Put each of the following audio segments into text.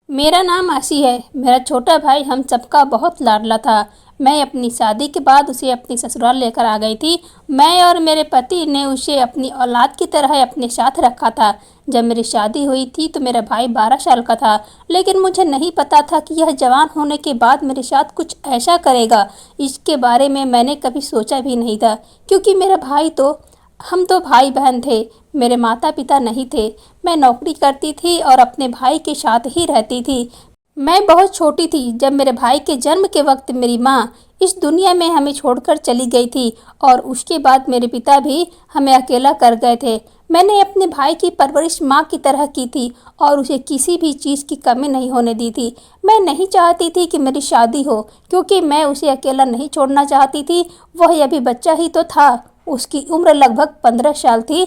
मेरा नाम आशी है। मेरा छोटा भाई हम सबका बहुत लाडला था। मैं अपनी शादी के बाद उसे अपनी ससुराल लेकर आ गई थी। मैं और मेरे पति ने उसे अपनी औलाद की तरह अपने साथ रखा था। जब मेरी शादी हुई थी तो मेरा भाई 12 साल का था, लेकिन मुझे नहीं पता था कि यह जवान होने के बाद मेरे साथ कुछ ऐसा करेगा। इसके बारे में मैंने कभी सोचा भी नहीं था, क्योंकि मेरा भाई तो हम तो भाई बहन थे। मेरे माता पिता नहीं थे। मैं नौकरी करती थी और अपने भाई के साथ ही रहती थी। मैं बहुत छोटी थी जब मेरे भाई के जन्म के वक्त मेरी माँ इस दुनिया में हमें छोड़कर चली गई थी, और उसके बाद मेरे पिता भी हमें अकेला कर गए थे। मैंने अपने भाई की परवरिश माँ की तरह की थी और उसे किसी भी चीज़ की कमी नहीं होने दी थी। मैं नहीं चाहती थी कि मेरी शादी हो, क्योंकि मैं उसे अकेला नहीं छोड़ना चाहती थी। वह अभी बच्चा ही तो था। उसकी उम्र लगभग 15 साल थी।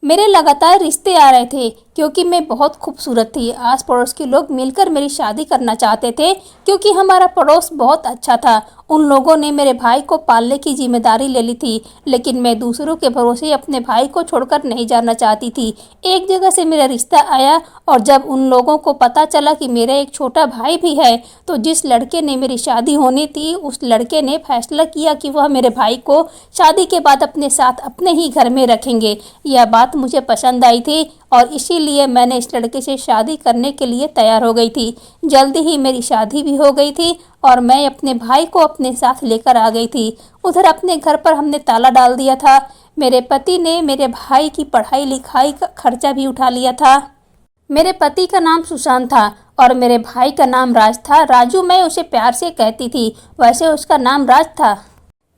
मेरे लगातार रिश्ते आ रहे थे, क्योंकि मैं बहुत खूबसूरत थी। आस पड़ोस के लोग मिलकर मेरी शादी करना चाहते थे, क्योंकि हमारा पड़ोस बहुत अच्छा था। उन लोगों ने मेरे भाई को पालने की जिम्मेदारी ले ली थी, लेकिन मैं दूसरों के भरोसे अपने भाई को छोड़कर नहीं जाना चाहती थी। एक जगह से मेरा रिश्ता आया, और जब उन लोगों को पता चला कि मेरा एक छोटा भाई भी है, तो जिस लड़के ने मेरी शादी होनी थी उस लड़के ने फैसला किया कि वह मेरे भाई को शादी के बाद अपने साथ अपने ही घर में रखेंगे। यह बात मुझे पसंद आई थी, और इसीलिए मैंने इस लड़के से शादी करने के लिए तैयार हो गई थी। जल्दी ही मेरी शादी भी हो गई थी, और मैं अपने भाई को अपने साथ लेकर आ गई थी। उधर अपने घर पर हमने ताला डाल दिया था। मेरे पति ने मेरे भाई की पढ़ाई लिखाई का खर्चा भी उठा लिया था। मेरे पति का नाम सुशांत था और मेरे भाई का नाम राज था। राजू मैं उसे प्यार से कहती थी, वैसे उसका नाम राज था।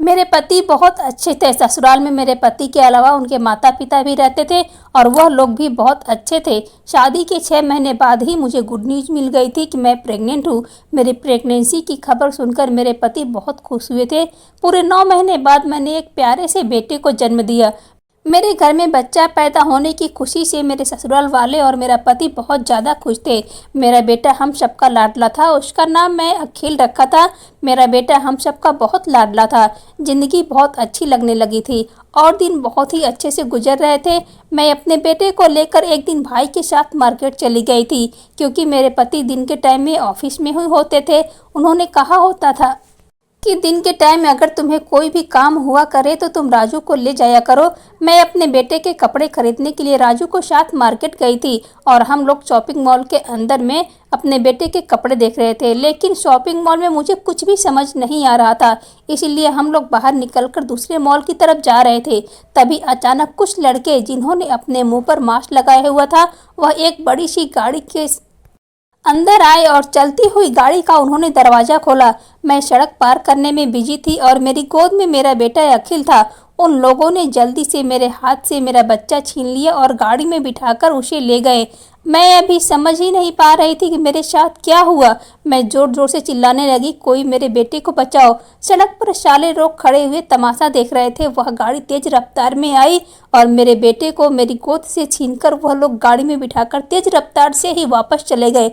मेरे पति बहुत अच्छे थे। ससुराल में मेरे पति के अलावा उनके माता पिता भी रहते थे, और वह लोग भी बहुत अच्छे थे। शादी के 6 महीने बाद ही मुझे गुड न्यूज़ मिल गई थी कि मैं प्रेग्नेंट हूँ। मेरी प्रेगनेंसी की खबर सुनकर मेरे पति बहुत खुश हुए थे। पूरे 9 महीने बाद मैंने एक प्यारे से बेटे को जन्म दिया। मेरे घर में बच्चा पैदा होने की खुशी से मेरे ससुराल वाले और मेरा पति बहुत ज़्यादा खुश थे। मेरा बेटा हम सबका लाडला था। उसका नाम मैं अखिल रखा था। मेरा बेटा हम सबका बहुत लाडला था। ज़िंदगी बहुत अच्छी लगने लगी थी, और दिन बहुत ही अच्छे से गुजर रहे थे। मैं अपने बेटे को लेकर एक दिन भाई के साथ मार्केट चली गई थी, क्योंकि मेरे पति दिन के टाइम में ऑफिस में ही होते थे। उन्होंने कहा होता था कि दिन के टाइम में अगर तुम्हें कोई भी काम हुआ करे तो तुम राजू को ले जाया करो। मैं अपने बेटे के कपड़े खरीदने के लिए राजू को साथ मार्केट गई थी, और हम लोग शॉपिंग मॉल के अंदर में अपने बेटे के कपड़े देख रहे थे। लेकिन शॉपिंग मॉल में मुझे कुछ भी समझ नहीं आ रहा था, इसीलिए हम लोग बाहर निकलकर दूसरे मॉल की तरफ जा रहे थे। तभी अचानक कुछ लड़के, जिन्होंने अपने मुंह पर मास्क लगाया हुआ था, वह एक बड़ी सी गाड़ी के अंदर आए और चलती हुई गाड़ी का उन्होंने दरवाज़ा खोला। मैं सड़क पार करने में बिजी थी और मेरी गोद में मेरा बेटा अखिल था। उन लोगों ने जल्दी से मेरे हाथ से मेरा बच्चा छीन लिया और गाड़ी में बिठाकर उसे ले गए। मैं अभी समझ ही नहीं पा रही थी कि मेरे साथ क्या हुआ। मैं ज़ोर ज़ोर से चिल्लाने लगी, कोई मेरे बेटे को बचाओ। सड़क पर साले लोग खड़े हुए तमाशा देख रहे थे। वह गाड़ी तेज रफ्तार में आई और मेरे बेटे को मेरी गोद से छीनकर वह लोग गाड़ी में बिठाकर तेज रफ्तार से ही वापस चले गए।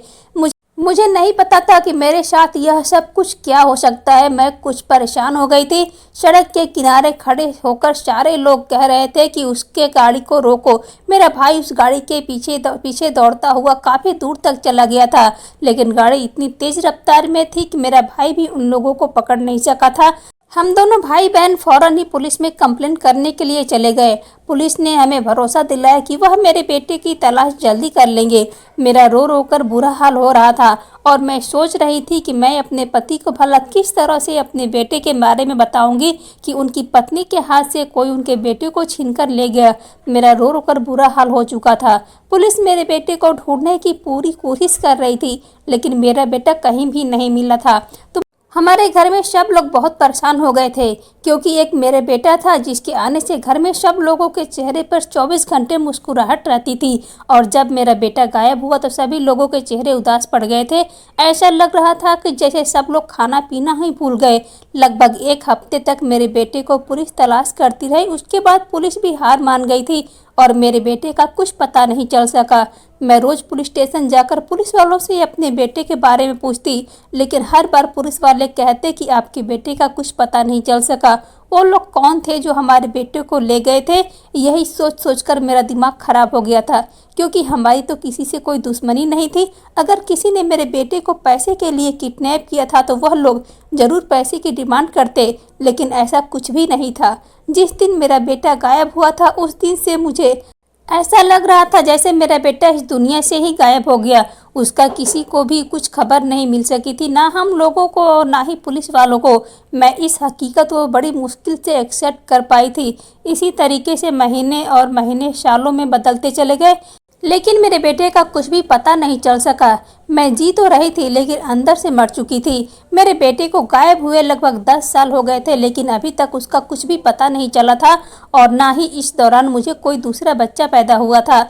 मुझे नहीं पता था कि मेरे साथ यह सब कुछ क्या हो सकता है। मैं कुछ परेशान हो गई थी। सड़क के किनारे खड़े होकर सारे लोग कह रहे थे कि उसके गाड़ी को रोको। मेरा भाई उस गाड़ी के पीछे दौड़ता हुआ काफ़ी दूर तक चला गया था, लेकिन गाड़ी इतनी तेज़ रफ्तार में थी कि मेरा भाई भी उन लोगों को पकड़ नहीं सका था। हम दोनों भाई बहन फौरन ही पुलिस में कंप्लेंट करने के लिए चले गए। पुलिस ने हमें भरोसा दिलाया कि वह मेरे बेटे की तलाश जल्दी कर लेंगे। मेरा रो रो कर बुरा हाल हो रहा था, और मैं सोच रही थी कि मैं अपने पति को भला किस तरह से अपने बेटे के बारे में बताऊंगी कि उनकी पत्नी के हाथ से कोई उनके बेटे को छीनकर ले गया। मेरा रो रो कर बुरा हाल हो चुका था। पुलिस मेरे बेटे को ढूंढने की पूरी कोशिश कर रही थी, लेकिन मेरा बेटा कहीं भी नहीं मिला था। तो हमारे घर में सब लोग बहुत परेशान हो गए थे, क्योंकि एक मेरे बेटा था जिसके आने से घर में सब लोगों के चेहरे पर 24 घंटे मुस्कुराहट रहती थी, और जब मेरा बेटा गायब हुआ तो सभी लोगों के चेहरे उदास पड़ गए थे। ऐसा लग रहा था कि जैसे सब लोग खाना पीना ही भूल गए। लगभग 1 हफ्ते तक मेरे बेटे को पुलिस तलाश करती रही। उसके बाद पुलिस भी हार मान गई थी, और मेरे बेटे का कुछ पता नहीं चल सका। मैं रोज़ पुलिस स्टेशन जाकर पुलिस वालों से अपने बेटे के बारे में पूछती, लेकिन हर बार पुलिस वाले कहते कि आपके बेटे का कुछ पता नहीं चल सका। वो लोग कौन थे जो हमारे बेटे को ले गए थे। यही सोच सोचकर मेरा दिमाग खराब हो गया था, क्योंकि हमारी तो किसी से कोई दुश्मनी नहीं थी। अगर किसी ने मेरे बेटे को पैसे के लिए किडनैप किया था तो वह लोग ज़रूर पैसे की डिमांड करते, लेकिन ऐसा कुछ भी नहीं था। जिस दिन मेरा बेटा गायब हुआ था उस दिन से मुझे ऐसा लग रहा था जैसे मेरा बेटा इस दुनिया से ही गायब हो गया। उसका किसी को भी कुछ खबर नहीं मिल सकी थी, ना हम लोगों को और ना ही पुलिस वालों को। मैं इस हकीकत को बड़ी मुश्किल से एक्सेप्ट कर पाई थी। इसी तरीके से महीने और महीने सालों में बदलते चले गए, लेकिन मेरे बेटे का कुछ भी पता नहीं चल सका। मैं जी तो रही थी लेकिन अंदर से मर चुकी थी। मेरे बेटे को गायब हुए लगभग 10 साल हो गए थे, लेकिन अभी तक उसका कुछ भी पता नहीं चला था और ना ही इस दौरान मुझे कोई दूसरा बच्चा पैदा हुआ था।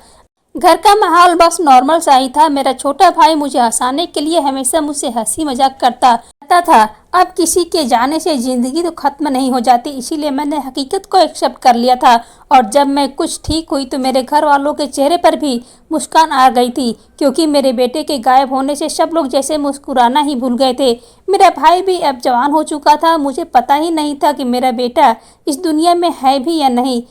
घर का माहौल बस नॉर्मल सा ही था। मेरा छोटा भाई मुझे हंसाने के लिए हमेशा मुझसे हंसी मजाक करता था। अब किसी के जाने से जिंदगी तो खत्म नहीं हो जाती, इसीलिए मैंने हकीकत को एक्सेप्ट कर लिया था। और जब मैं कुछ ठीक हुई तो मेरे घर वालों के चेहरे पर भी मुस्कान आ गई थी, क्योंकि मेरे बेटे के गायब होने से सब लोग जैसे मुस्कुराना ही भूल गए थे। मेरा भाई भी अब जवान हो चुका था। मुझे पता ही नहीं था कि मेरा बेटा इस दुनिया में है भी या नहीं।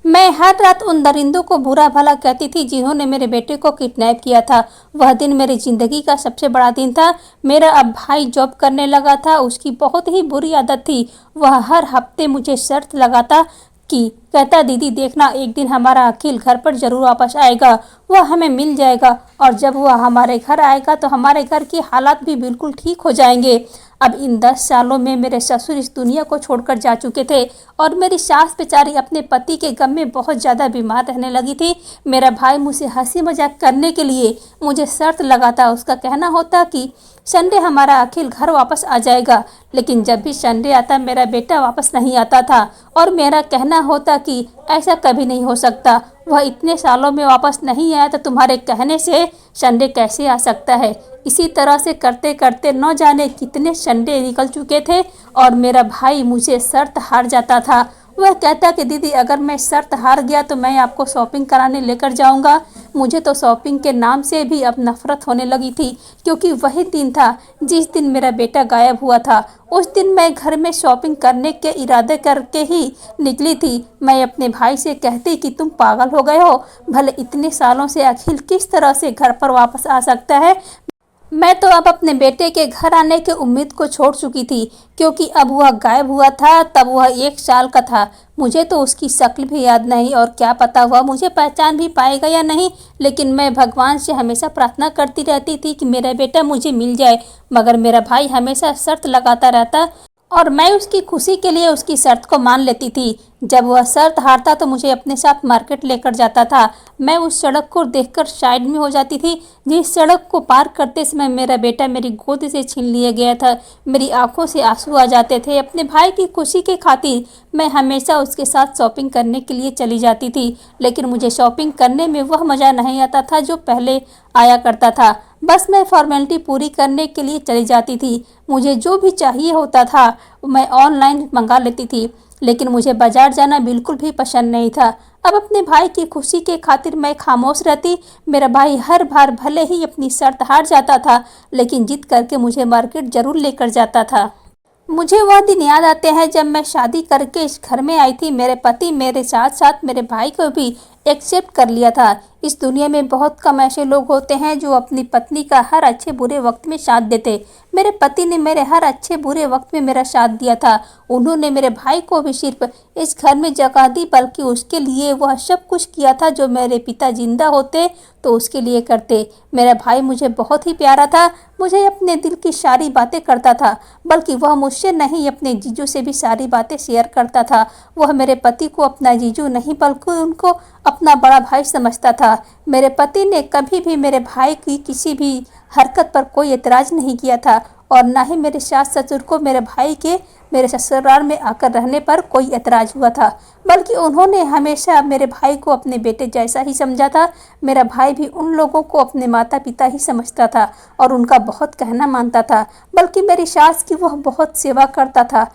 मैं हर रात उन दरिंदों को बुरा भला कहती थी जिन्होंने मेरे बेटे को किडनैप किया था। वह दिन मेरी ज़िंदगी का सबसे बड़ा दिन था। मेरा अब भाई जॉब करने लगा था। उसकी बहुत ही बुरी आदत थी। वह हर हफ्ते मुझे शर्त लगाता कि कहता, दीदी देखना, एक दिन हमारा अखिल घर पर ज़रूर वापस आएगा, वह हमें मिल जाएगा और जब वह हमारे घर आएगा तो हमारे घर की हालात भी बिल्कुल ठीक हो जाएंगे। अब इन 10 सालों में मेरे ससुर इस दुनिया को छोड़कर जा चुके थे और मेरी सास बेचारी अपने पति के गम में बहुत ज़्यादा बीमार रहने लगी थी। मेरा भाई मुझसे हंसी मजाक करने के लिए मुझे शर्त लगाता। उसका कहना होता कि संडे हमारा अखिल घर वापस आ जाएगा, लेकिन जब भी संडे आता मेरा बेटा वापस नहीं आता था और मेरा कहना होता कि ऐसा कभी नहीं हो सकता। वह इतने सालों में वापस नहीं आया तो तुम्हारे कहने से संडे कैसे आ सकता है। इसी तरह से करते करते न जाने कितने संडे निकल चुके थे और मेरा भाई मुझे शर्त हार जाता था। वह कहता कि दीदी अगर मैं शर्त हार गया तो मैं आपको शॉपिंग कराने लेकर जाऊंगा। मुझे तो शॉपिंग के नाम से भी अब नफरत होने लगी थी, क्योंकि वही दिन था जिस दिन मेरा बेटा गायब हुआ था। उस दिन मैं घर में शॉपिंग करने के इरादे करके ही निकली थी। मैं अपने भाई से कहती कि तुम पागल हो गए हो, भले इतने सालों से अखिल किस तरह से घर पर वापस आ सकता है। मैं तो अब अपने बेटे के घर आने की उम्मीद को छोड़ चुकी थी, क्योंकि अब वह गायब हुआ था तब वह 1 साल का था। मुझे तो उसकी शक्ल भी याद नहीं और क्या पता वह मुझे पहचान भी पाएगा या नहीं, लेकिन मैं भगवान से हमेशा प्रार्थना करती रहती थी कि मेरा बेटा मुझे मिल जाए। मगर मेरा भाई हमेशा शर्त लगाता रहता और मैं उसकी खुशी के लिए उसकी शर्त को मान लेती थी। जब वह शर्त हारता तो मुझे अपने साथ मार्केट लेकर जाता था। मैं उस सड़क को देखकर साइड में हो जाती थी जिस सड़क को पार करते समय मेरा बेटा मेरी गोद से छीन लिया गया था। मेरी आंखों से आंसू आ जाते थे। अपने भाई की खुशी के खातिर मैं हमेशा उसके साथ शॉपिंग करने के लिए चली जाती थी, लेकिन मुझे शॉपिंग करने में वह मज़ा नहीं आता था जो पहले आया करता था। बस मैं फॉर्मेलिटी पूरी करने के लिए चली जाती थी। मुझे जो भी चाहिए होता था मैं ऑनलाइन मंगा लेती थी, लेकिन मुझे बाजार जाना बिल्कुल भी पसंद नहीं था। अब अपने भाई की खुशी के खातिर मैं खामोश रहती। मेरा भाई हर बार भले ही अपनी शर्त हार जाता था, लेकिन जिद करके मुझे मार्केट जरूर लेकर जाता था। मुझे वह दिन याद आते हैं जब मैं शादी करके इस घर में आई थी। मेरे पति मेरे साथ साथ मेरे भाई को भी एक्सेप्ट कर लिया था। इस दुनिया में बहुत कम ऐसे लोग होते हैं जो अपनी पत्नी का हर अच्छे बुरे वक्त में साथ देते। मेरे पति ने मेरे हर अच्छे बुरे वक्त में मेरा साथ दिया था। उन्होंने मेरे भाई को भी सिर्फ इस घर में जगह दी, बल्कि उसके लिए वह सब कुछ किया था जो मेरे पिता जिंदा होते तो उसके लिए करते। मेरा भाई मुझे बहुत ही प्यारा था। मुझे अपने दिल की सारी बातें करता था, बल्कि वह मुझसे नहीं अपने जीजू से भी सारी बातें शेयर करता था। वह मेरे पति को अपना जीजू नहीं बल्कि उनको अपना बड़ा भाई समझता था। मेरे पति ने कभी भी मेरे भाई की किसी भी हरकत पर कोई एतराज़ नहीं किया था और ना ही मेरे सास ससुर को मेरे भाई के मेरे ससुराल में आकर रहने पर कोई एतराज़ हुआ था, बल्कि उन्होंने हमेशा मेरे भाई को अपने बेटे जैसा ही समझा था। मेरा भाई भी उन लोगों को अपने माता पिता ही समझता था और उनका बहुत कहना मानता था, बल्कि मेरी सास की वह बहुत सेवा करता था।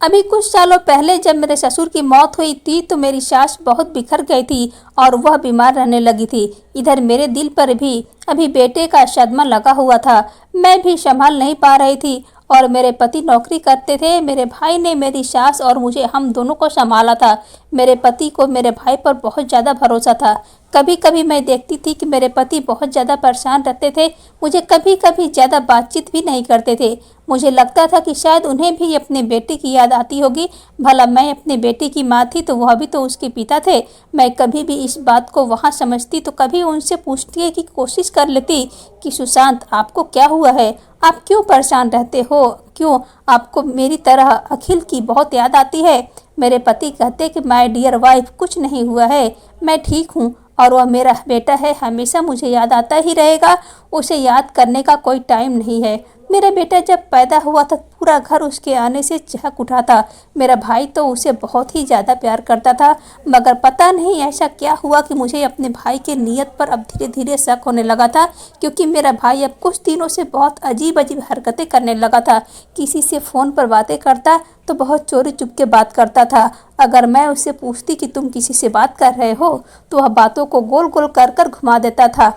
अभी कुछ सालों पहले जब मेरे ससुर की मौत हुई थी तो मेरी सास बहुत बिखर गई थी और वह बीमार रहने लगी थी। इधर मेरे दिल पर भी अभी बेटे का सदमा लगा हुआ था। मैं भी संभाल नहीं पा रही थी और मेरे पति नौकरी करते थे। मेरे भाई ने मेरी सास और मुझे हम दोनों को संभाला था। मेरे पति को मेरे भाई पर बहुत ज़्यादा भरोसा था। कभी कभी मैं देखती थी कि मेरे पति बहुत ज़्यादा परेशान रहते थे, मुझे कभी कभी ज़्यादा बातचीत भी नहीं करते थे। मुझे लगता था कि शायद उन्हें भी अपने बेटे की याद आती होगी। भला मैं अपने बेटे की माँ थी तो वह भी तो उसके पिता थे। मैं कभी भी इस बात को वहाँ समझती तो कभी उनसे पूछने की कोशिश कर लेती कि सुशांत, आपको क्या हुआ है? आप क्यों परेशान रहते हो? क्यों आपको मेरी तरह अखिल की बहुत याद आती है? मेरे पति कहते कि माय डियर वाइफ, कुछ नहीं हुआ है, मैं ठीक हूँ और वह मेरा बेटा है, हमेशा मुझे याद आता ही रहेगा। उसे याद करने का कोई टाइम नहीं है। मेरा बेटा जब पैदा हुआ था पूरा घर उसके आने से चहक उठा था। मेरा भाई तो उसे बहुत ही ज़्यादा प्यार करता था, मगर पता नहीं ऐसा क्या हुआ कि मुझे अपने भाई के नीयत पर अब धीरे धीरे शक होने लगा था, क्योंकि मेरा भाई अब कुछ दिनों से बहुत अजीब अजीब हरकतें करने लगा था। किसी से फ़ोन पर बातें करता तो बहुत चोरी चुपके बात करता था। अगर मैं उससे पूछती कि तुम किसी से बात कर रहे हो तो वह बातों को गोल गोल कर कर घुमा देता था।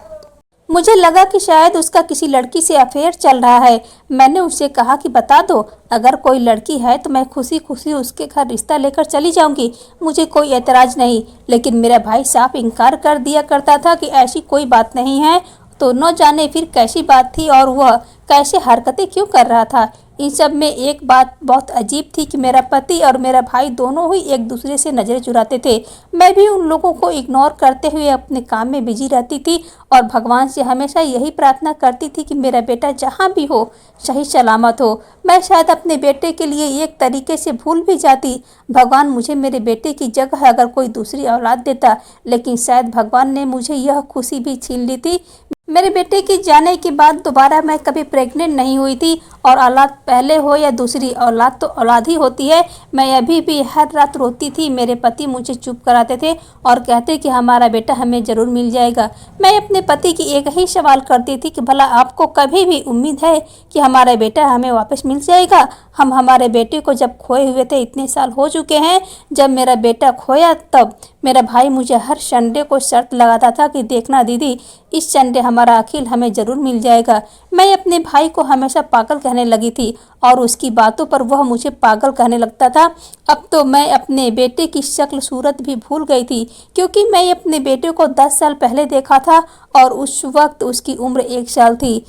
मुझे लगा कि शायद उसका किसी लड़की से अफेयर चल रहा है। मैंने उससे कहा कि बता दो, अगर कोई लड़की है तो मैं खुशी खुशी उसके घर रिश्ता लेकर चली जाऊंगी, मुझे कोई एतराज़ नहीं। लेकिन मेरा भाई साफ इनकार कर दिया करता था कि ऐसी कोई बात नहीं है। तो न जाने फिर कैसी बात थी और वह कैसे हरकतें क्यों कर रहा था। इन सब में एक बात बहुत अजीब थी कि मेरा पति और मेरा भाई दोनों ही एक दूसरे से नज़रें चुराते थे। मैं भी उन लोगों को इग्नोर करते हुए अपने काम में बिजी रहती थी और भगवान से हमेशा यही प्रार्थना करती थी कि मेरा बेटा जहाँ भी हो सही सलामत हो। मैं शायद अपने बेटे के लिए एक तरीके से भूल भी जाती। भगवान मुझे मेरे बेटे की जगह अगर कोई दूसरी औलाद देता, लेकिन शायद भगवान ने मुझे यह खुशी भी छीन ली थी। मेरे बेटे के जाने के बाद दोबारा मैं कभी प्रेग्नेंट नहीं हुई थी, और औलाद पहले हो या दूसरी, औलाद तो औलाद ही होती है। मैं अभी भी हर रात रोती थी। मेरे पति मुझे चुप कराते थे और कहते कि हमारा बेटा हमें ज़रूर मिल जाएगा। मैं अपने पति की एक ही सवाल करती थी कि भला आपको कभी भी उम्मीद है कि हमारा बेटा हमें वापस मिल जाएगा? हम हमारे बेटे को जब खोए हुए थे इतने साल हो चुके हैं। जब मेरा बेटा खोया तब मेरा भाई मुझे हर संडे को शर्त लगाता था कि देखना दीदी, इस संडे हमारा अखिल हमें ज़रूर मिल जाएगा। मैं अपने भाई को हमेशा पागल कहने लगी थी और उसकी बातों पर वह मुझे पागल कहने लगता था। अब तो मैं अपने बेटे की शक्ल सूरत भी भूल गई थी, क्योंकि मैं अपने बेटे को 10 साल पहले देखा था और उस वक्त उसकी उम्र 1 साल थी।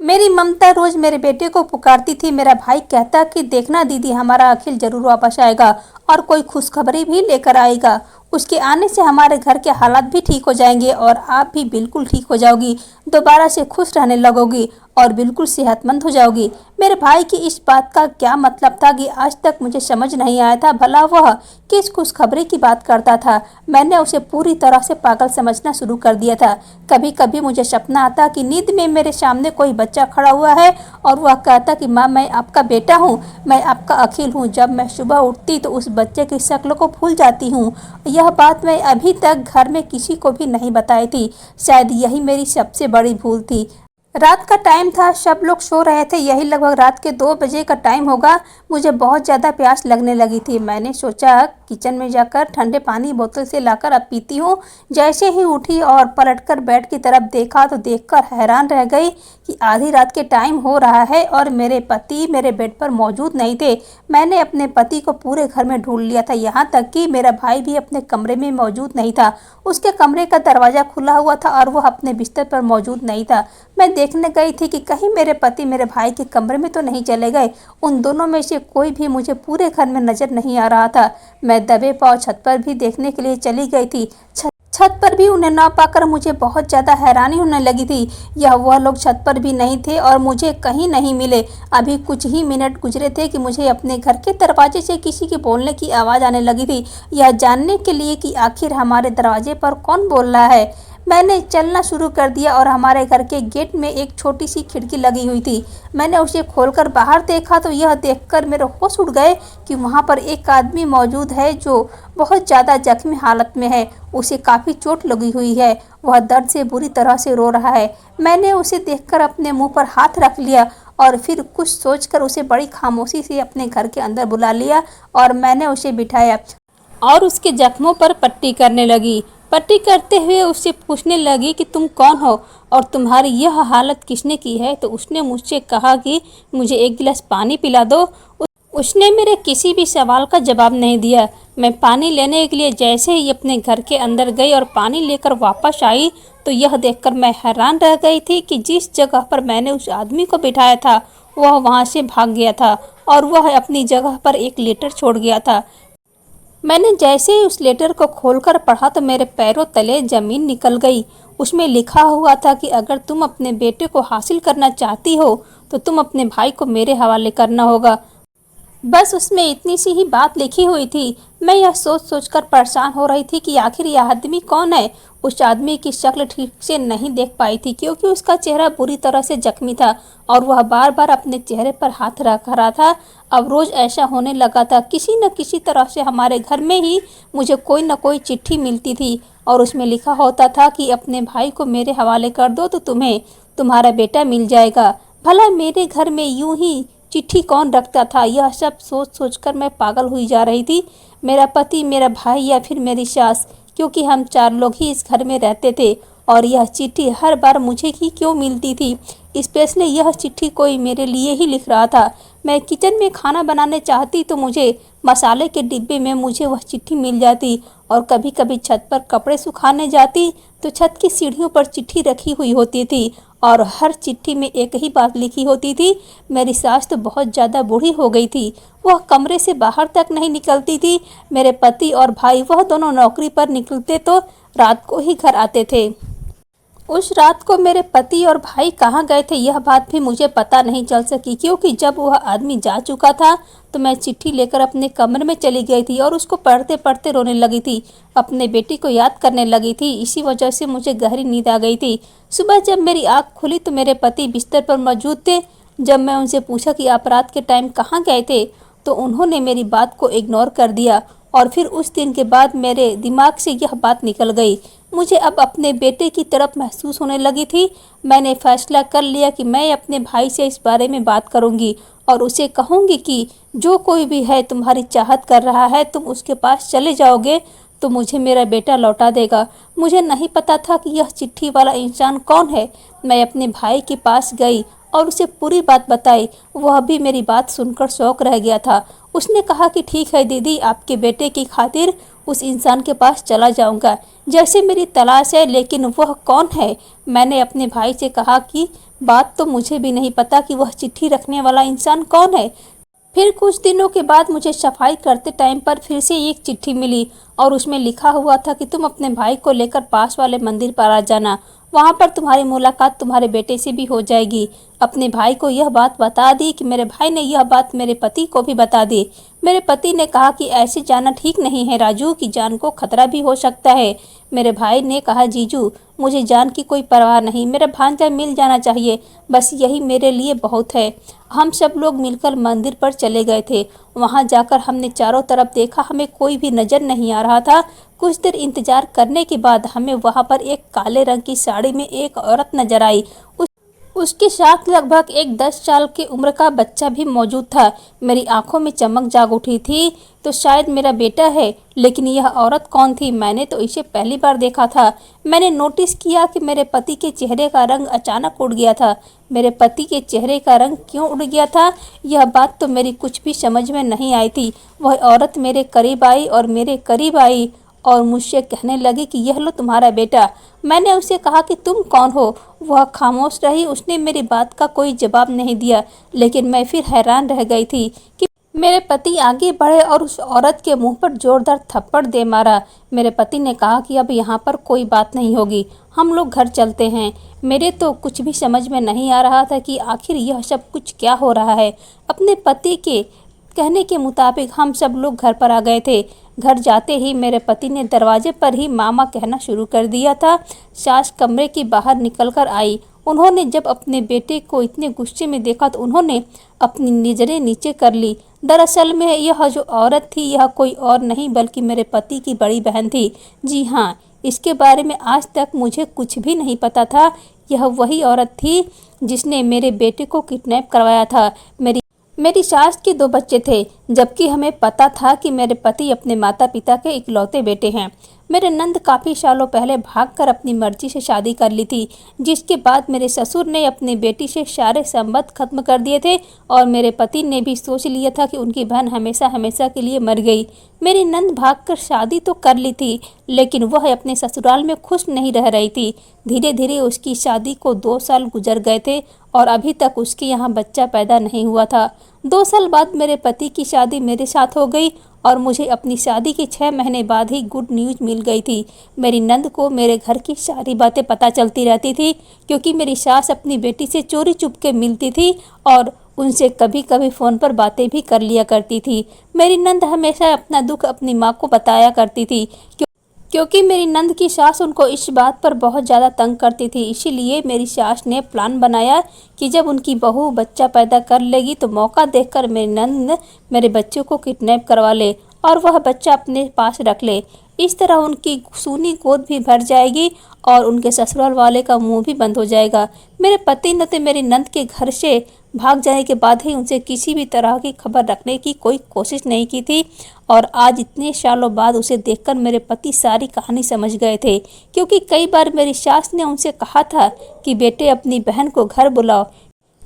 मेरी ममता रोज मेरे बेटे को पुकारती थी। मेरा भाई कहता कि देखना दीदी, हमारा अखिल जरूर वापस आएगा और कोई खुशखबरी भी लेकर आएगा। उसके आने से हमारे घर के हालात भी ठीक हो जाएंगे और आप भी बिल्कुल ठीक हो जाओगी, दोबारा से खुश रहने लगोगी और बिल्कुल सेहतमंद हो जाओगी। मेरे भाई की इस बात का क्या मतलब था कि आज तक मुझे समझ नहीं आया था। भला वह किस खुशखबरी की बात करता था। मैंने उसे पूरी तरह से पागल समझना शुरू कर दिया था। कभी कभी मुझे सपना आता कि नींद में मेरे सामने कोई बच्चा खड़ा हुआ है और वह कहता कि माँ, मैं आपका बेटा हूँ, मैं आपका अखिल हूँ। जब मैं सुबह उठती तो उस बच्चे की शक्ल को भूल जाती हूँ। यह बात मैं अभी तक घर में किसी को भी नहीं बताई थी। शायद यही मेरी सबसे बड़ी भूल थी। रात का टाइम था, सब लोग सो रहे थे। यही लगभग रात के 2 बजे का टाइम होगा। मुझे बहुत ज़्यादा प्यास लगने लगी थी। मैंने सोचा किचन में जाकर ठंडे पानी बोतल से लाकर अब पीती हूँ। जैसे ही उठी और पलटकर बेड की तरफ देखा तो देखकर हैरान रह गई कि आधी रात के टाइम हो रहा है और मेरे पति मेरे बेड पर मौजूद नहीं थे। मैंने अपने पति को पूरे घर में ढूंढ लिया था, यहाँ तक कि मेरा भाई भी अपने कमरे में मौजूद नहीं था। उसके कमरे का दरवाज़ा खुला हुआ था और वह अपने बिस्तर पर मौजूद नहीं था। मैं देखने गई थी कि कहीं मेरे पति मेरे भाई के कमरे में तो नहीं चले गए। उन दोनों में से कोई भी मुझे पूरे घर में नजर नहीं आ रहा था। मैं दबे पांव छत पर भी देखने के लिए चली गई थी। छत पर भी उन्हें न पाकर मुझे बहुत ज़्यादा हैरानी होने लगी थी। वह लोग छत पर भी नहीं थे और मुझे कहीं नहीं मिले। अभी कुछ ही मिनट गुजरे थे कि मुझे अपने घर के दरवाजे से किसी के बोलने की आवाज़ आने लगी थी, यह जानने के लिए कि आखिर हमारे दरवाजे पर कौन बोल रहा है। मैंने चलना शुरू कर दिया और हमारे घर के गेट में एक छोटी सी खिड़की लगी हुई थी। मैंने उसे खोलकर बाहर देखा तो यह देखकर मेरे होश उड़ गए कि वहाँ पर एक आदमी मौजूद है जो बहुत ज़्यादा जख्मी हालत में है। उसे काफ़ी चोट लगी हुई है, वह दर्द से बुरी तरह से रो रहा है। मैंने उसे देखकर अपने मुंह पर हाथ रख लिया और फिर कुछ सोचकर उसे बड़ी खामोशी से अपने घर के अंदर बुला लिया और मैंने उसे बिठाया और उसके जख्मों पर पट्टी करने लगी। पट्टी करते हुए उससे पूछने लगी कि तुम कौन हो और तुम्हारी यह हालत किसने की है। तो उसने मुझसे कहा कि मुझे एक गिलास पानी पिला दो। उसने मेरे किसी भी सवाल का जवाब नहीं दिया। मैं पानी लेने के लिए जैसे ही अपने घर के अंदर गई और पानी लेकर वापस आई तो यह देखकर मैं हैरान रह गई थी कि जिस जगह पर मैंने उस आदमी को बिठाया था वह वहाँ से भाग गया था और वह अपनी जगह पर एक लेटर छोड़ गया था। मैंने जैसे ही उस लेटर को खोलकर पढ़ा तो मेरे पैरों तले जमीन निकल गई। उसमें लिखा हुआ था कि अगर तुम अपने बेटे को हासिल करना चाहती हो तो तुम अपने भाई को मेरे हवाले करना होगा। बस उसमें इतनी सी ही बात लिखी हुई थी। मैं यह सोच सोचकर परेशान हो रही थी कि आखिर यह आदमी कौन है। उस आदमी की शक्ल ठीक से नहीं देख पाई थी क्योंकि उसका चेहरा बुरी तरह से जख्मी था और वह बार बार अपने चेहरे पर हाथ रख रहा था। अब रोज ऐसा होने लगा था, किसी न किसी तरह से हमारे घर में ही मुझे कोई न कोई चिट्ठी मिलती थी और उसमें लिखा होता था कि अपने भाई को मेरे हवाले कर दो तो तुम्हें तुम्हारा बेटा मिल जाएगा। भला मेरे घर में यूं ही चिट्ठी कौन रखता था। यह सब सोच सोचकर मैं पागल हुई जा रही थी। मेरा पति, मेरा भाई या फिर मेरी सास, क्योंकि हम 4 लोग ही इस घर में रहते थे और यह चिट्ठी हर बार मुझे ही क्यों मिलती थी। स्पेशली यह चिट्ठी कोई मेरे लिए ही लिख रहा था। मैं किचन में खाना बनाने चाहती तो मुझे मसाले के डिब्बे में मुझे वह चिट्ठी मिल जाती और कभी कभी छत पर कपड़े सुखाने जाती तो छत की सीढ़ियों पर चिट्ठी रखी हुई होती थी और हर चिट्ठी में एक ही बात लिखी होती थी। मेरी सास तो बहुत ज़्यादा बूढ़ी हो गई थी, वह कमरे से बाहर तक नहीं निकलती थी। मेरे पति और भाई वह दोनों नौकरी पर निकलते तो रात को ही घर आते थे। उस रात को मेरे पति और भाई कहाँ गए थे यह बात भी मुझे पता नहीं चल सकी क्योंकि जब वह आदमी जा चुका था तो मैं चिट्ठी लेकर अपने कमरे में चली गई थी और उसको पढ़ते पढ़ते रोने लगी थी। अपने बेटी को याद करने लगी थी। इसी वजह से मुझे गहरी नींद आ गई थी। सुबह जब मेरी आँख खुली तो मेरे पति बिस्तर पर मौजूद थे। जब मैं उनसे पूछा कि आप रात के टाइम कहाँ गए थे तो उन्होंने मेरी बात को इग्नोर कर दिया और फिर उस दिन के बाद मेरे दिमाग से यह बात निकल गई। मुझे अब अपने बेटे की तरफ महसूस होने लगी थी। मैंने फैसला कर लिया कि मैं अपने भाई से इस बारे में बात करूंगी और उसे कहूंगी कि जो कोई भी है तुम्हारी चाहत कर रहा है, तुम उसके पास चले जाओगे तो मुझे मेरा बेटा लौटा देगा। मुझे नहीं पता था कि यह चिट्ठी वाला इंसान कौन है। मैं अपने भाई के पास गई और उसे पूरी बात बताई। वह भी मेरी बात सुनकर शौक रह गया था। उसने कहा कि ठीक है दीदी, आपके बेटे की खातिर उस इंसान के पास चला जाऊंगा जैसे मेरी तलाश है, लेकिन वह कौन है। मैंने अपने भाई से कहा कि बात तो मुझे भी नहीं पता कि वह चिट्ठी रखने वाला इंसान कौन है। फिर कुछ दिनों के बाद मुझे सफाई करते टाइम पर फिर से एक चिट्ठी मिली और उसमें लिखा हुआ था कि तुम अपने भाई को लेकर पास वाले मंदिर पर आ जाना, वहाँ पर तुम्हारी मुलाकात तुम्हारे बेटे से भी हो जाएगी। अपने भाई को यह बात बता दी कि मेरे भाई ने यह बात मेरे पति को भी बता दी। मेरे पति ने कहा कि ऐसे जाना ठीक नहीं है राजू, की जान को खतरा भी हो सकता है। मेरे भाई ने कहा जीजू, मुझे जान की कोई परवाह नहीं, मेरा भांजा मिल जाना चाहिए, बस यही मेरे लिए बहुत है। हम सब लोग मिलकर मंदिर पर चले गए थे। वहां जाकर हमने चारों तरफ देखा, हमें कोई भी नजर नहीं आ रहा था। कुछ देर इंतजार करने के बाद हमें वहां पर एक काले रंग की साड़ी में एक औरत नजर आई। उसके साथ लगभग एक 10 साल की उम्र का बच्चा भी मौजूद था। मेरी आंखों में चमक जाग उठी थी तो शायद मेरा बेटा है, लेकिन यह औरत कौन थी? मैंने तो इसे पहली बार देखा था। मैंने नोटिस किया कि मेरे पति के चेहरे का रंग अचानक उड़ गया था। मेरे पति के चेहरे का रंग क्यों उड़ गया था, यह बात तो मेरी कुछ भी समझ में नहीं आई थी। वह औरत मेरे करीब आई और मुझसे कहने लगी कि यह लो तुम्हारा बेटा। मैंने उसे कहा कि तुम कौन हो? वह खामोश रही, उसने मेरी बात का कोई जवाब नहीं दिया। लेकिन मैं फिर हैरान रह गई थी कि मेरे पति आगे बढ़े और उस औरत के मुंह पर जोरदार थप्पड़ दे मारा। मेरे पति ने कहा कि अब यहाँ पर कोई बात नहीं होगी, हम लोग घर चलते हैं। मेरे तो कुछ भी समझ में नहीं आ रहा था कि आखिर यह सब कुछ क्या हो रहा है। अपने पति के कहने के मुताबिक हम सब लोग घर पर आ गए थे। घर जाते ही मेरे पति ने दरवाजे पर ही मामा कहना शुरू कर दिया था। सास कमरे के बाहर निकलकर आई। उन्होंने जब अपने बेटे को इतने गुस्से में देखा तो उन्होंने अपनी नज़रें नीचे कर ली। दरअसल में यह जो औरत थी यह कोई और नहीं बल्कि मेरे पति की बड़ी बहन थी। जी हाँ, इसके बारे में आज तक मुझे कुछ भी नहीं पता था। यह वही औरत थी जिसने मेरे बेटे को किडनैप करवाया था। मेरी सास के 2 बच्चे थे, जबकि हमें पता था कि मेरे पति अपने माता पिता के इकलौते बेटे हैं। मेरे नंद काफ़ी सालों पहले भागकर अपनी मर्जी से शादी कर ली थी, जिसके बाद मेरे ससुर ने अपनी बेटी से सारे संबंध खत्म कर दिए थे और मेरे पति ने भी सोच लिया था कि उनकी बहन हमेशा हमेशा के लिए मर गई। मेरी नंद भागकर शादी तो कर ली थी, लेकिन वह अपने ससुराल में खुश नहीं रह रही थी। धीरे धीरे उसकी शादी को 2 साल गुजर गए थे और अभी तक उसके यहाँ बच्चा पैदा नहीं हुआ था। 2 साल बाद मेरे पति की शादी मेरे साथ हो गई और मुझे अपनी शादी के 6 महीने बाद ही गुड न्यूज़ मिल गई थी। मेरी नंद को मेरे घर की सारी बातें पता चलती रहती थी, क्योंकि मेरी सास अपनी बेटी से चोरी चुपके मिलती थी और उनसे कभी कभी फ़ोन पर बातें भी कर लिया करती थी। मेरी नंद हमेशा अपना दुख अपनी माँ को बताया करती थी, क्योंकि मेरी नंद की सास उनको इस बात पर बहुत ज़्यादा तंग करती थी। इसीलिए मेरी सास ने प्लान बनाया कि जब उनकी बहू बच्चा पैदा कर लेगी तो मौका देखकर मेरी नंद मेरे बच्चों को किडनैप करवा ले और वह बच्चा अपने पास रख ले। इस तरह उनकी सूनी गोद भी भर जाएगी और उनके ससुराल वाले का मुंह भी बंद हो जाएगा। मेरे पति ने तो मेरी नंद के घर से भाग जाने के बाद ही उनसे किसी भी तरह की खबर रखने की कोई कोशिश नहीं की थी और आज इतने सालों बाद उसे देखकर मेरे पति सारी कहानी समझ गए थे, क्योंकि कई बार मेरी सास ने उनसे कहा था कि बेटे अपनी बहन को घर बुलाओ,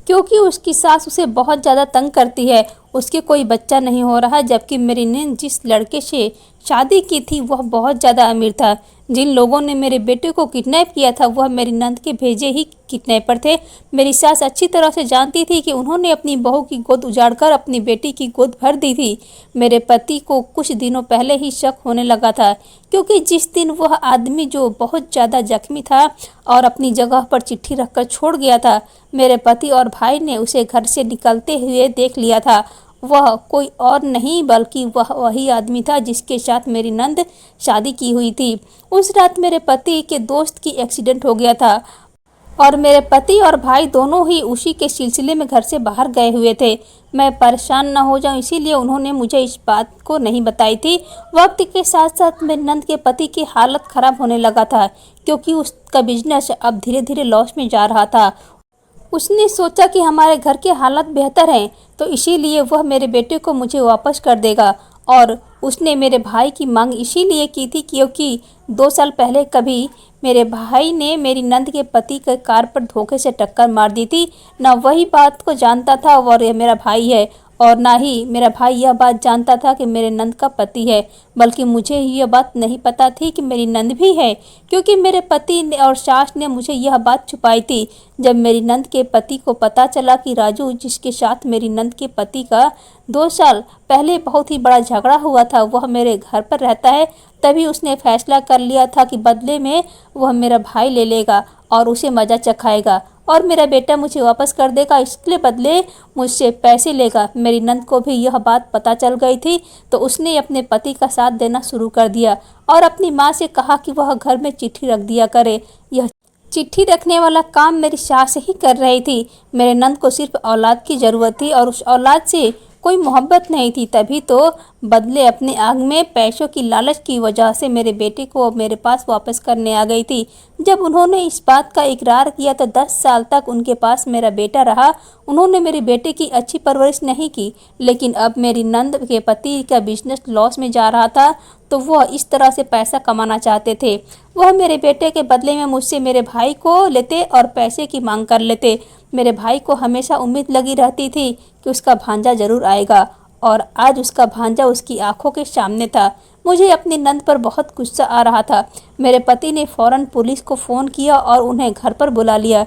क्योंकि उसकी सास उसे बहुत ज़्यादा तंग करती है। उसके कोई बच्चा नहीं हो रहा, जबकि मेरी नंद जिस लड़के से शादी की थी वह बहुत ज़्यादा अमीर था। जिन लोगों ने मेरे बेटे को किडनैप किया था वह मेरी नंद के भेजे ही किडनैपर थे। मेरी सास अच्छी तरह से जानती थी कि उन्होंने अपनी बहू की गोद उजाड़कर अपनी बेटी की गोद भर दी थी। मेरे पति को कुछ दिनों पहले ही शक होने लगा था, क्योंकि जिस दिन वह आदमी जो बहुत ज़्यादा जख्मी था और अपनी जगह पर चिट्ठी रखकर छोड़ गया था, मेरे पति और भाई ने उसे घर से निकलते हुए देख लिया था। वह कोई और नहीं बल्कि वह वही आदमी था जिसके साथ मेरी नंद शादी की हुई थी। उस रात मेरे पति के दोस्त की एक्सीडेंट हो गया था और मेरे पति और भाई दोनों ही उसी के सिलसिले में घर से बाहर गए हुए थे। मैं परेशान न हो जाऊं इसीलिए उन्होंने मुझे इस बात को नहीं बताई थी। वक्त के साथ साथ मेरी नंद के पति की हालत खराब होने लगा था, क्योंकि उसका बिजनेस अब धीरे धीरे लॉस में जा रहा था। उसने सोचा कि हमारे घर के हालात बेहतर हैं, तो इसीलिए वह मेरे बेटे को मुझे वापस कर देगा और उसने मेरे भाई की मांग इसीलिए की थी क्योंकि 2 साल पहले कभी मेरे भाई ने मेरी नंद के पति के कार पर धोखे से टक्कर मार दी थी। ना वही बात को जानता था और यह मेरा भाई है, और ना ही मेरा भाई यह बात जानता था कि मेरे नंद का पति है, बल्कि मुझे यह बात नहीं पता थी कि मेरी नंद भी है, क्योंकि मेरे पति ने और सास ने मुझे यह बात छुपाई थी। जब मेरी नंद के पति को पता चला कि राजू, जिसके साथ मेरी नंद के पति का 2 साल पहले बहुत ही बड़ा झगड़ा हुआ था, वह मेरे घर पर रहता है, तभी उसने फैसला कर लिया था कि बदले में वह मेरा भाई ले लेगा और उसे मज़ा चखाएगा और मेरा बेटा मुझे वापस कर देगा। इसके बदले मुझसे पैसे लेगा। मेरी नंद को भी यह बात पता चल गई थी, तो उसने अपने पति का साथ देना शुरू कर दिया और अपनी माँ से कहा कि वह घर में चिट्ठी रख दिया करे। यह चिट्ठी रखने वाला काम मेरी सास ही कर रही थी। मेरे नंद को सिर्फ औलाद की ज़रूरत थी और उस औलाद से कोई मोहब्बत नहीं थी, तभी तो बदले अपने आग में पैसों की लालच की वजह से मेरे बेटे को मेरे पास वापस करने आ गई थी। जब उन्होंने इस बात का इकरार किया तो 10 साल तक उनके पास मेरा बेटा रहा। उन्होंने मेरे बेटे की अच्छी परवरिश नहीं की, लेकिन अब मेरी नंद के पति का बिजनेस लॉस में जा रहा था, तो वह इस तरह से पैसा कमाना चाहते थे। वह मेरे बेटे के बदले में मुझसे मेरे भाई को लेते और पैसे की मांग कर लेते। मेरे भाई को हमेशा उम्मीद लगी रहती थी कि उसका भांजा जरूर आएगा, और आज उसका भांजा उसकी आंखों के सामने था। मुझे अपनी नंद पर बहुत गुस्सा आ रहा था। मेरे पति ने फौरन पुलिस को फ़ोन किया और उन्हें घर पर बुला लिया।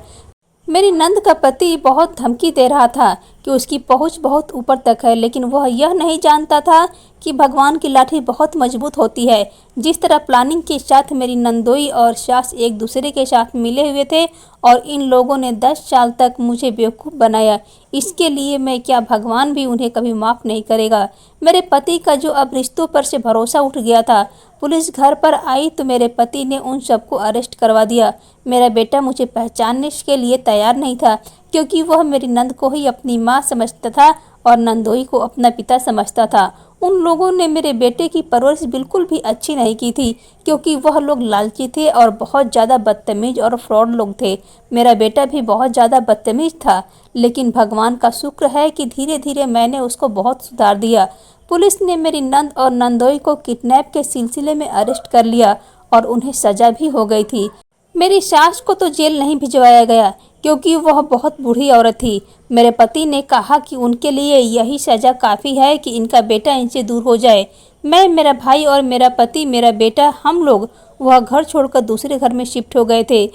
मेरी नंद का पति बहुत धमकी दे रहा था कि उसकी पहुंच बहुत ऊपर तक है, लेकिन वह यह नहीं जानता था कि भगवान की लाठी बहुत मजबूत होती है। जिस तरह प्लानिंग के साथ मेरी नंदोई और सास एक दूसरे के साथ मिले हुए थे और इन लोगों ने 10 साल तक मुझे बेवकूफ़ बनाया, इसके लिए मैं क्या भगवान भी उन्हें कभी माफ़ नहीं करेगा। मेरे पति का जो अब रिश्तों पर से भरोसा उठ गया था। पुलिस घर पर आई तो मेरे पति ने उन सबको अरेस्ट करवा दिया। मेरा बेटा मुझे पहचानने के लिए तैयार नहीं था, क्योंकि वह मेरी नंद को ही अपनी माँ समझता था और नंदोई को अपना पिता समझता था। उन लोगों ने मेरे बेटे की परवरिश बिल्कुल भी अच्छी नहीं की थी, क्योंकि वह लोग लालची थे और बहुत ज़्यादा बदतमीज और फ्रॉड लोग थे। मेरा बेटा भी बहुत ज़्यादा बदतमीज था, लेकिन भगवान का शुक्र है कि धीरे धीरे मैंने उसको बहुत सुधार दिया। पुलिस ने मेरी नंद और नंदोई को किडनैप के सिलसिले में अरेस्ट कर लिया और उन्हें सजा भी हो गई थी। मेरी सास को तो जेल नहीं भिजवाया गया, क्योंकि वह बहुत बूढ़ी औरत थी। मेरे पति ने कहा कि उनके लिए यही सज़ा काफ़ी है कि इनका बेटा इनसे दूर हो जाए। मैं, मेरा भाई और मेरा पति, मेरा बेटा, हम लोग वह घर छोड़कर दूसरे घर में शिफ्ट हो गए थे।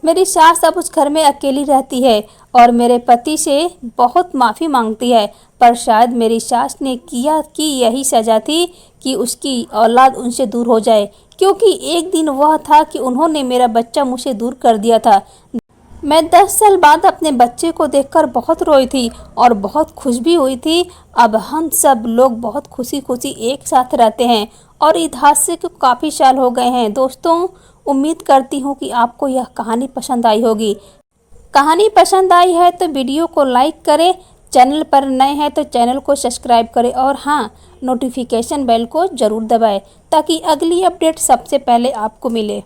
मेरी सास अब उस घर में अकेली रहती है और मेरे पति से बहुत माफ़ी मांगती है, पर शायद मेरी सास ने किया कि यही सज़ा थी कि उसकी औलाद उनसे दूर हो जाए, क्योंकि एक दिन वह था कि उन्होंने मेरा बच्चा मुझसे दूर कर दिया था। मैं 10 साल बाद अपने बच्चे को देखकर बहुत रोई थी और बहुत खुश भी हुई थी। अब हम सब लोग बहुत खुशी खुशी एक साथ रहते हैं और इस हादसे को काफ़ी साल हो गए हैं। दोस्तों, उम्मीद करती हूँ कि आपको यह कहानी पसंद आई होगी। कहानी पसंद आई है तो वीडियो को लाइक करें, चैनल पर नए हैं तो चैनल को सब्सक्राइब करें और हाँ, नोटिफिकेशन बेल को ज़रूर दबाएं ताकि अगली अपडेट सबसे पहले आपको मिले।